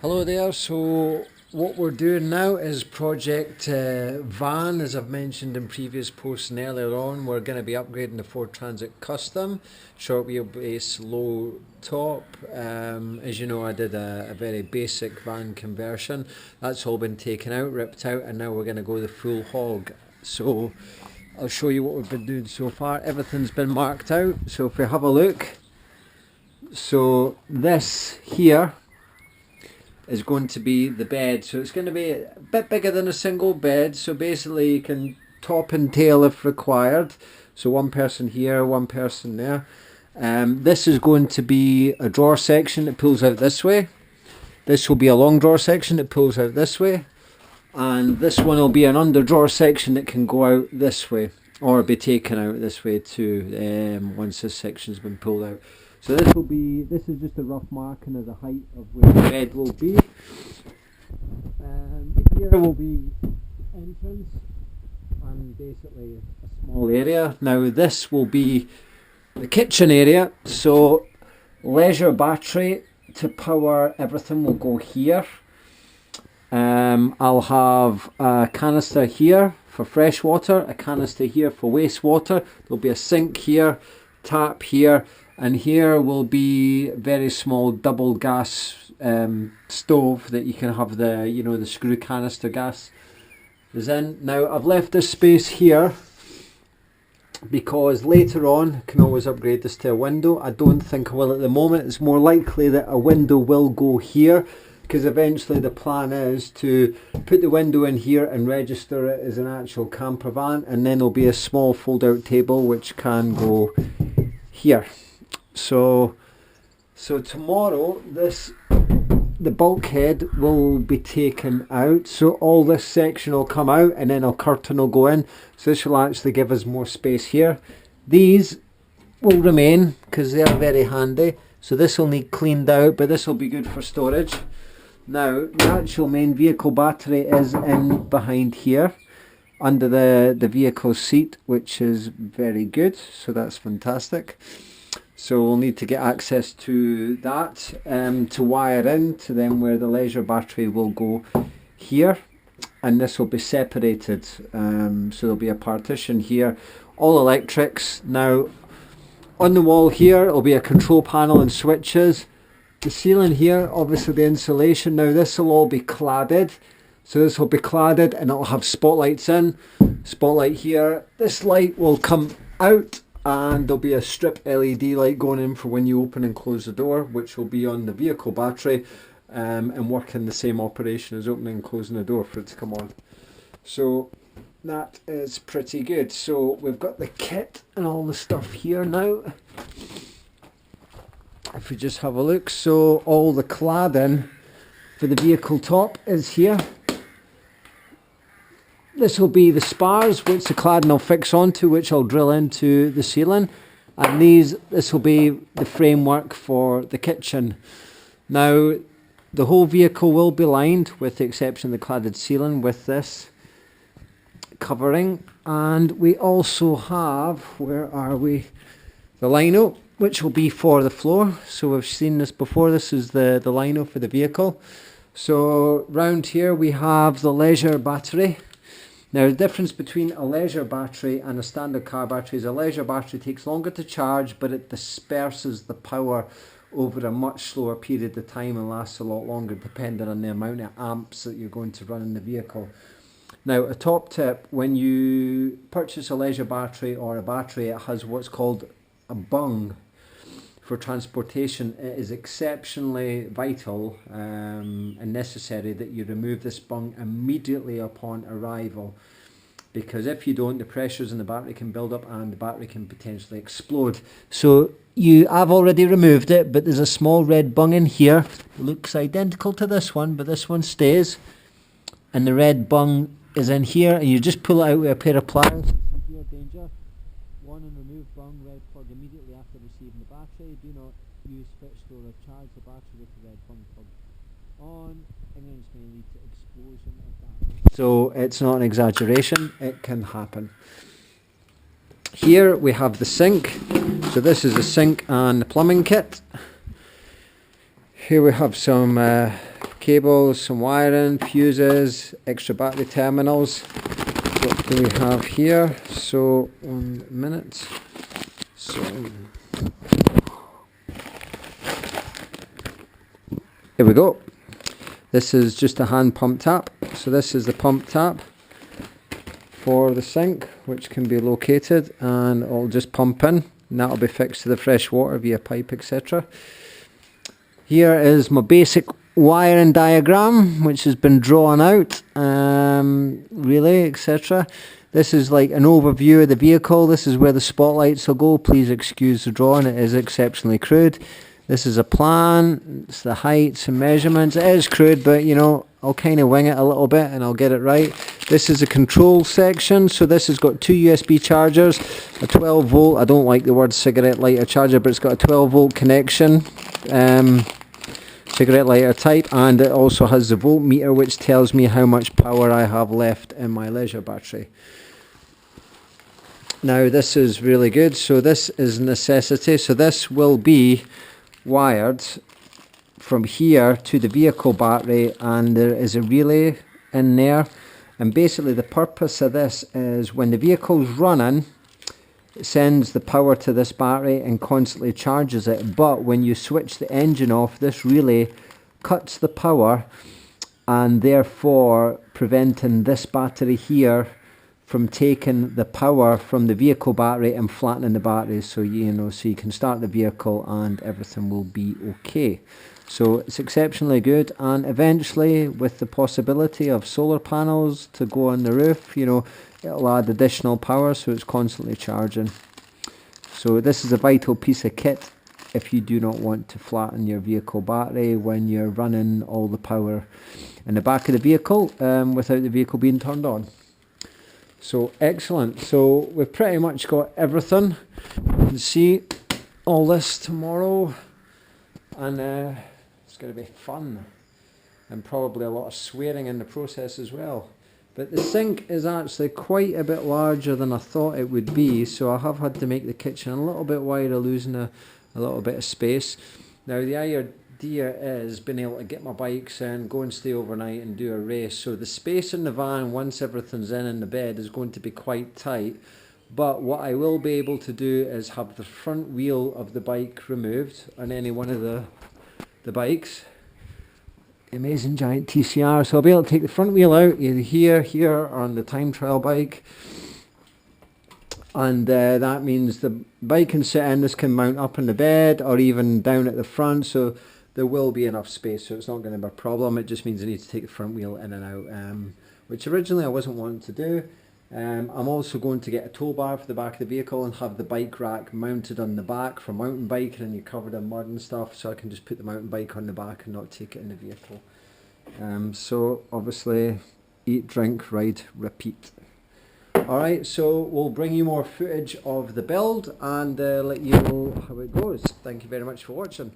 Hello there. So what we're doing now is Project Van, as I've mentioned in previous posts and earlier on. We're going to be upgrading the Ford Transit Custom, short wheelbase, low top. As you know, I did a very basic van conversion. That's all been taken out, ripped out, and now we're going to go the full hog. So I'll show you what we've been doing so far. Everything's been marked out. So if we have a look, so this here is going to be the bed. So it's going to be a bit bigger than a single bed. So basically you can top and tail if required. So one person here, one person there. This is going to be a drawer section that pulls out this way. This will be a long drawer section that pulls out this way. And this one will be an under drawer section that can go out this way, or be taken out this way too, once this section's been pulled out. So this is just a rough marking of the height of where the bed will be. Here will be entrance and basically a small area. Now this will be the kitchen area. So leisure battery to power everything will go here. I'll have a canister here for fresh water, a canister here for wastewater. There'll be a sink here, tap here. And here will be very small double gas stove that you can have the screw canister gas is in. Now I've left this space here because later on I can always upgrade this to a window. I don't think I will at the moment. It's more likely that a window will go here, because eventually the plan is to put the window in here and register it as an actual camper van, and then there'll be a small fold out table which can go here. So tomorrow the bulkhead will be taken out, so all this section will come out and then a curtain will go in, so this will actually give us more space here. These will remain because they are very handy, so this will need cleaned out, but this will be good for storage. Now the actual main vehicle battery is in behind here under the vehicle seat, which is very good, so that's fantastic. So we'll need to get access to that to wire in to then where the leisure battery will go here, and this will be separated, so there'll be a partition here, all electrics. Now on the wall here will be a control panel and switches. The ceiling here, obviously the insulation. Now this will all be cladded, so this will be cladded and it'll have spotlights in, spotlight here. This light will come out and there'll be a strip LED light going in for when you open and close the door, which will be on the vehicle battery and work in the same operation as opening and closing the door for it to come on. So that is pretty good. So we've got the kit and all the stuff here now. If we just have a look, so all the cladding for the vehicle top is here. This will be the spars which the cladding will fix onto, which I'll drill into the ceiling, and this will be the framework for the kitchen. Now the whole vehicle will be lined, with the exception of the cladded ceiling, with this covering. And we also have, where are we, the lino, which will be for the floor. So we've seen this before. This is the lino for the vehicle. So round here we have the leisure battery. Now the difference between a leisure battery and a standard car battery is a leisure battery takes longer to charge, but it disperses the power over a much slower period of time and lasts a lot longer, depending on the amount of amps that you're going to run in the vehicle. Now a top tip, when you purchase a leisure battery or a battery, it has what's called a bung for transportation. It is exceptionally vital and necessary that you remove this bung immediately upon arrival, because if you don't, the pressures in the battery can build up and the battery can potentially explode. So I've already removed it, but there's a small red bung in here. It looks identical to this one, but this one stays, and the red bung is in here, and you just pull it out with a pair of pliers. Severe danger. One and remove bung, red plug immediately after receiving the battery. Do not use fixed or charge the battery with the red bung plug on. Ignorance may lead to explosion of that. So it's not an exaggeration, it can happen. Here we have the sink. So this is the sink and the plumbing kit. Here we have some cables, some wiring, fuses, extra battery terminals. What do we have here? So 1 minute. So here we go. This is just a hand pump tap. So this is the pump tap for the sink, which can be located, and it'll just pump in, and that'll be fixed to the fresh water via pipe, etc. Here is my basic wiring diagram, which has been drawn out, relay, etc. This is like an overview of the vehicle. This is where the spotlights will go. Please excuse the drawing, it is exceptionally crude. This is a plan, it's the heights and measurements. It is crude, but you know, I'll kind of wing it a little bit and I'll get it right. This is a control section. So this has got 2 USB chargers, a 12 volt, I don't like the word cigarette lighter charger, but it's got a 12 volt connection, cigarette lighter type, and it also has the voltmeter, which tells me how much power I have left in my leisure battery. Now this is really good. So this is a necessity. So this will be wired from here to the vehicle battery, and there is a relay in there, and basically the purpose of this is when the vehicle's running, it sends the power to this battery and constantly charges it, but when you switch the engine off, this relay cuts the power, and therefore preventing this battery here from taking the power from the vehicle battery and flattening the battery, so so you can start the vehicle and everything will be okay. So it's exceptionally good, and eventually with the possibility of solar panels to go on the roof, it'll add additional power, so it's constantly charging. So this is a vital piece of kit if you do not want to flatten your vehicle battery when you're running all the power in the back of the vehicle without the vehicle being turned on. So excellent. So we've pretty much got everything. You can see all this tomorrow, and it's going to be fun, and probably a lot of swearing in the process as well. But the sink is actually quite a bit larger than I thought it would be, so I have had to make the kitchen a little bit wider, losing a little bit of space. Now the idea is being able to get my bikes in, go and stay overnight and do a race. So the space in the van, once everything's in the bed, is going to be quite tight. But what I will be able to do is have the front wheel of the bike removed on any one of the bikes. Amazing giant TCR. So I'll be able to take the front wheel out either here or on the time trial bike. And that means the bike can sit in, this can mount up in the bed or even down at the front. So there will be enough space, so it's not going to be a problem. It just means I need to take the front wheel in and out, which originally I wasn't wanting to do. I'm also going to get a tow bar for the back of the vehicle and have the bike rack mounted on the back for mountain biking, and you're covered in mud and stuff, so I can just put the mountain bike on the back and not take it in the vehicle. So obviously eat, drink, ride, repeat. Alright, so we'll bring you more footage of the build and let you know how it goes. Thank you very much for watching.